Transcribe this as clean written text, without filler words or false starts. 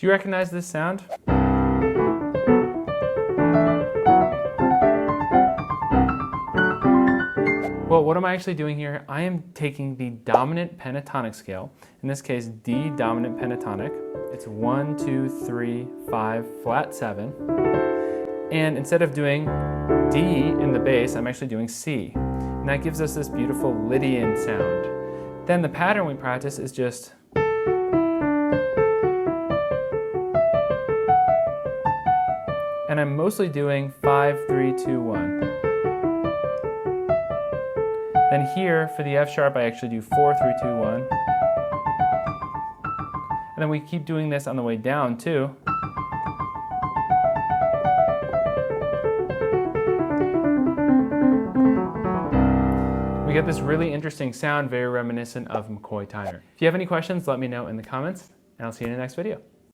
Do you recognize this sound? Well, what am I actually doing here? I am taking the dominant pentatonic scale, in this case D dominant pentatonic. It's 1, 2, 3, 5, flat 7. And instead of doing D in the bass, I'm actually doing C. And that gives us this beautiful Lydian sound. Then the pattern we practice is just and I'm mostly doing 5, 3, 2, 1. Then here, for the F sharp, I actually do 4, 3, 2, 1. And then we keep doing this on the way down too. We get this really interesting sound, very reminiscent of McCoy Tyner. If you have any questions, let me know in the comments, and I'll see you in the next video.